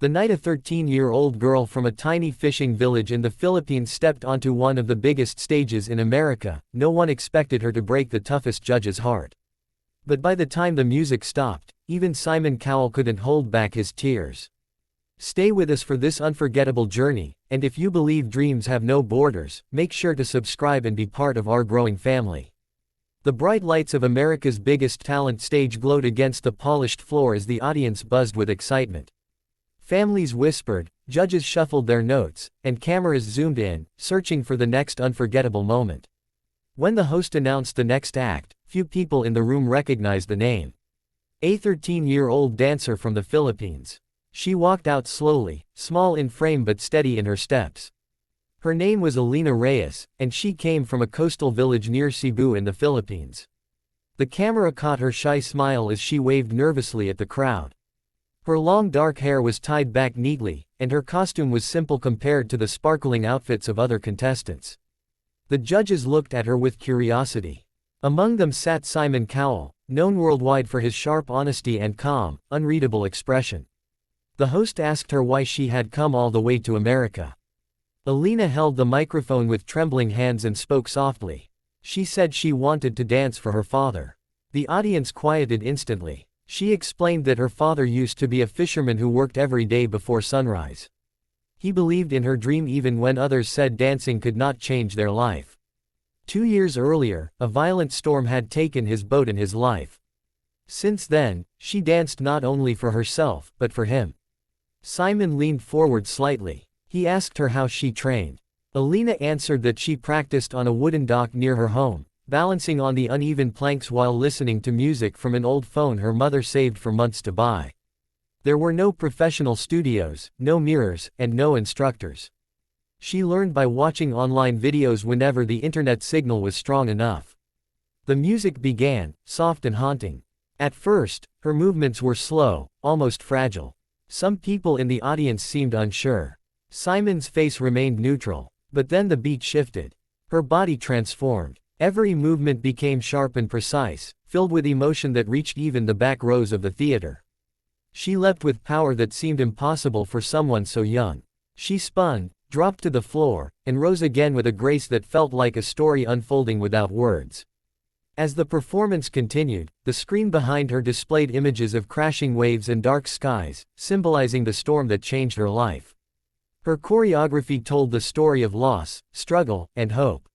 The night a 13-year-old girl from a tiny fishing village in the Philippines stepped onto one of the biggest stages in America, no one expected her to break the toughest judge's heart. But by the time the music stopped, even Simon Cowell couldn't hold back his tears. Stay with us for this unforgettable journey, and if you believe dreams have no borders, make sure to subscribe and be part of our growing family. The bright lights of America's biggest talent stage glowed against the polished floor as the audience buzzed with excitement. Families whispered, judges shuffled their notes, and cameras zoomed in, searching for the next unforgettable moment. When the host announced the next act, few people in the room recognized the name. A 13-year-old dancer from the Philippines. She walked out slowly, small in frame but steady in her steps. Her name was Alina, and she came from a coastal village near Cebu in the Philippines. The camera caught her shy smile as she waved nervously at the crowd. Her long dark hair was tied back neatly, and her costume was simple compared to the sparkling outfits of other contestants. The judges looked at her with curiosity. Among them sat Simon Cowell, known worldwide for his sharp honesty and calm, unreadable expression. The host asked her why she had come all the way to America. Alina held the microphone with trembling hands and spoke softly. She said she wanted to dance for her father. The audience quieted instantly. She explained that her father used to be a fisherman who worked every day before sunrise. He believed in her dream even when others said dancing could not change their life. 2 years earlier, a violent storm had taken his boat and his life. Since then, she danced not only for herself, but for him. Simon leaned forward slightly. He asked her how she trained. Alina answered that she practiced on a wooden dock near her home, balancing on the uneven planks while listening to music from an old phone her mother saved for months to buy. There were no professional studios, no mirrors, and no instructors. She learned by watching online videos whenever the internet signal was strong enough. The music began, soft and haunting. At first, her movements were slow, almost fragile. Some people in the audience seemed unsure. Simon's face remained neutral. But then the beat shifted. Her body transformed. Every movement became sharp and precise, filled with emotion that reached even the back rows of the theater. She leapt with power that seemed impossible for someone so young. She spun, dropped to the floor, and rose again with a grace that felt like a story unfolding without words. As the performance continued, the screen behind her displayed images of crashing waves and dark skies, symbolizing the storm that changed her life. Her choreography told the story of loss, struggle, and hope.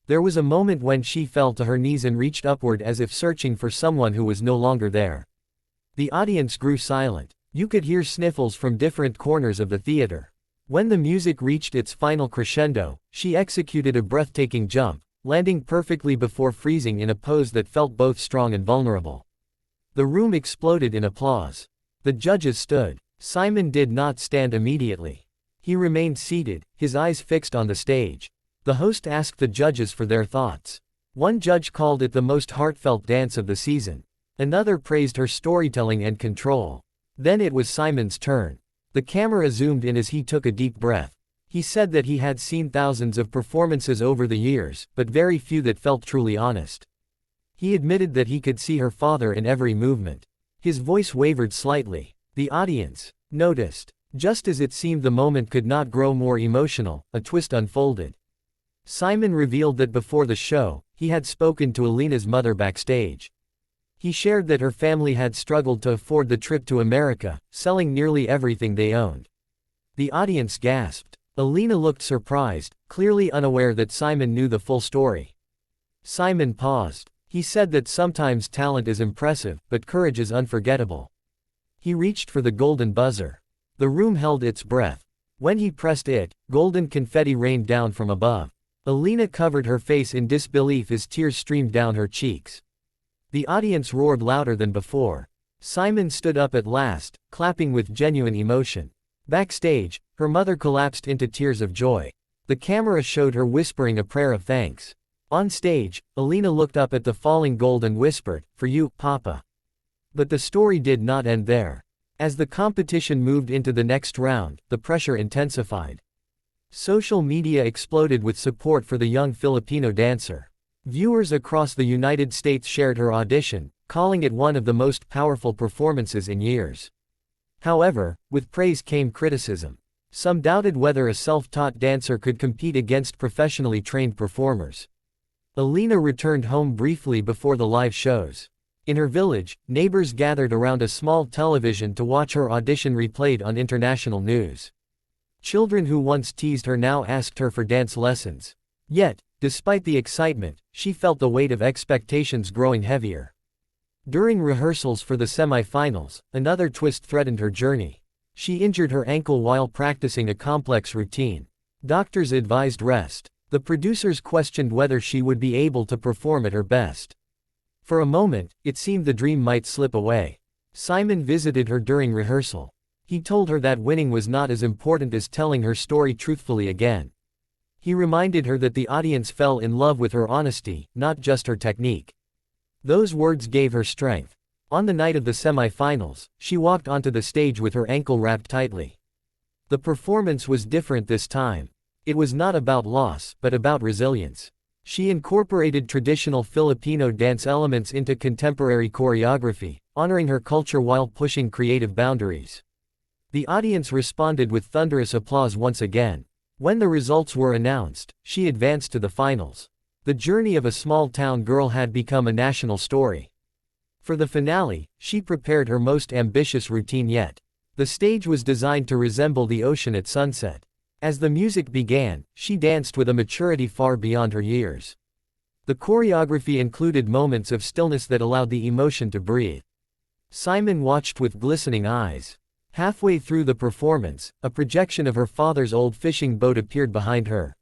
There was a moment when she fell to her knees and reached upward as if searching for someone who was no longer there. The audience grew silent. You could hear sniffles from different corners of the theater. When the music reached its final crescendo, she executed a breathtaking jump, landing perfectly before freezing in a pose that felt both strong and vulnerable. The room exploded in applause. The judges stood. Simon did not stand immediately. He remained seated, his eyes fixed on the stage. The host asked the judges for their thoughts. One judge called it the most heartfelt dance of the season. Another praised her storytelling and control. Then it was Simon's turn. The camera zoomed in as he took a deep breath. He said that he had seen thousands of performances over the years, but very few that felt truly honest. He admitted that he could see her father in every movement. His voice wavered slightly. The audience noticed. Just as it seemed the moment could not grow more emotional, a twist unfolded. Simon revealed that before the show, he had spoken to Alina's mother backstage. He shared that her family had struggled to afford the trip to America, selling nearly everything they owned. The audience gasped. Alina looked surprised, clearly unaware that Simon knew the full story. Simon paused. He said that sometimes talent is impressive, but courage is unforgettable. He reached for the golden buzzer. The room held its breath. When he pressed it, golden confetti rained down from above. Alina covered her face in disbelief as tears streamed down her cheeks. The audience roared louder than before. Simon stood up at last, clapping with genuine emotion. Backstage, her mother collapsed into tears of joy. The camera showed her whispering a prayer of thanks. On stage, Alina looked up at the falling gold and whispered, "For you, Papa." But the story did not end there. As the competition moved into the next round, the pressure intensified. Social media exploded with support for the young Filipino dancer. Viewers across the United States shared her audition, calling it one of the most powerful performances in years. However, with praise came criticism. Some doubted whether a self-taught dancer could compete against professionally trained performers. Alina returned home briefly before the live shows. In her village, neighbors gathered around a small television to watch her audition replayed on international news. Children who once teased her now asked her for dance lessons. Yet, despite the excitement, she felt the weight of expectations growing heavier. During rehearsals for the semi-finals, another twist threatened her journey. She injured her ankle while practicing a complex routine. Doctors advised rest. The producers questioned whether she would be able to perform at her best. For a moment, it seemed the dream might slip away. Simon visited her during rehearsal. He told her that winning was not as important as telling her story truthfully again. He reminded her that the audience fell in love with her honesty, not just her technique. Those words gave her strength. On the night of the semi-finals, she walked onto the stage with her ankle wrapped tightly. The performance was different this time. It was not about loss, but about resilience. She incorporated traditional Filipino dance elements into contemporary choreography, honoring her culture while pushing creative boundaries. The audience responded with thunderous applause once again. When the results were announced, she advanced to the finals. The journey of a small-town girl had become a national story. For the finale, she prepared her most ambitious routine yet. The stage was designed to resemble the ocean at sunset. As the music began, she danced with a maturity far beyond her years. The choreography included moments of stillness that allowed the emotion to breathe. Simon watched with glistening eyes. Halfway through the performance, a projection of her father's old fishing boat appeared behind her.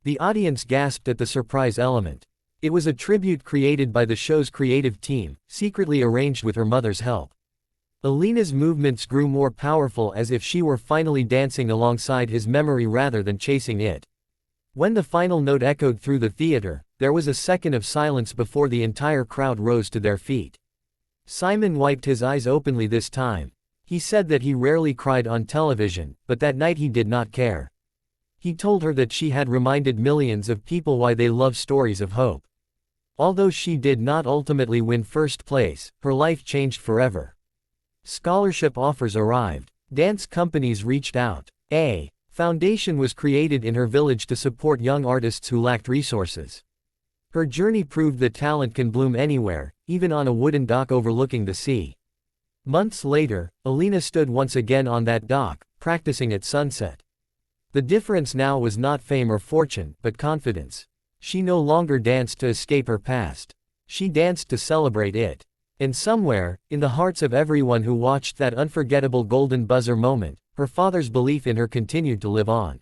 The audience gasped at the surprise element. It was a tribute created by the show's creative team, secretly arranged with her mother's help. Alina's movements grew more powerful as if she were finally dancing alongside his memory rather than chasing it. When the final note echoed through the theater, there was a second of silence before the entire crowd rose to their feet. Simon wiped his eyes openly this time. He said that he rarely cried on television, but that night he did not care. He told her that she had reminded millions of people why they love stories of hope. Although she did not ultimately win first place, her life changed forever. Scholarship offers arrived. Dance companies reached out. A foundation was created in her village to support young artists who lacked resources. Her journey proved that talent can bloom anywhere, even on a wooden dock overlooking the sea. Months later, Alina stood once again on that dock, practicing at sunset. The difference now was not fame or fortune, but confidence. She no longer danced to escape her past. She danced to celebrate it. And somewhere, in the hearts of everyone who watched that unforgettable golden buzzer moment, her father's belief in her continued to live on.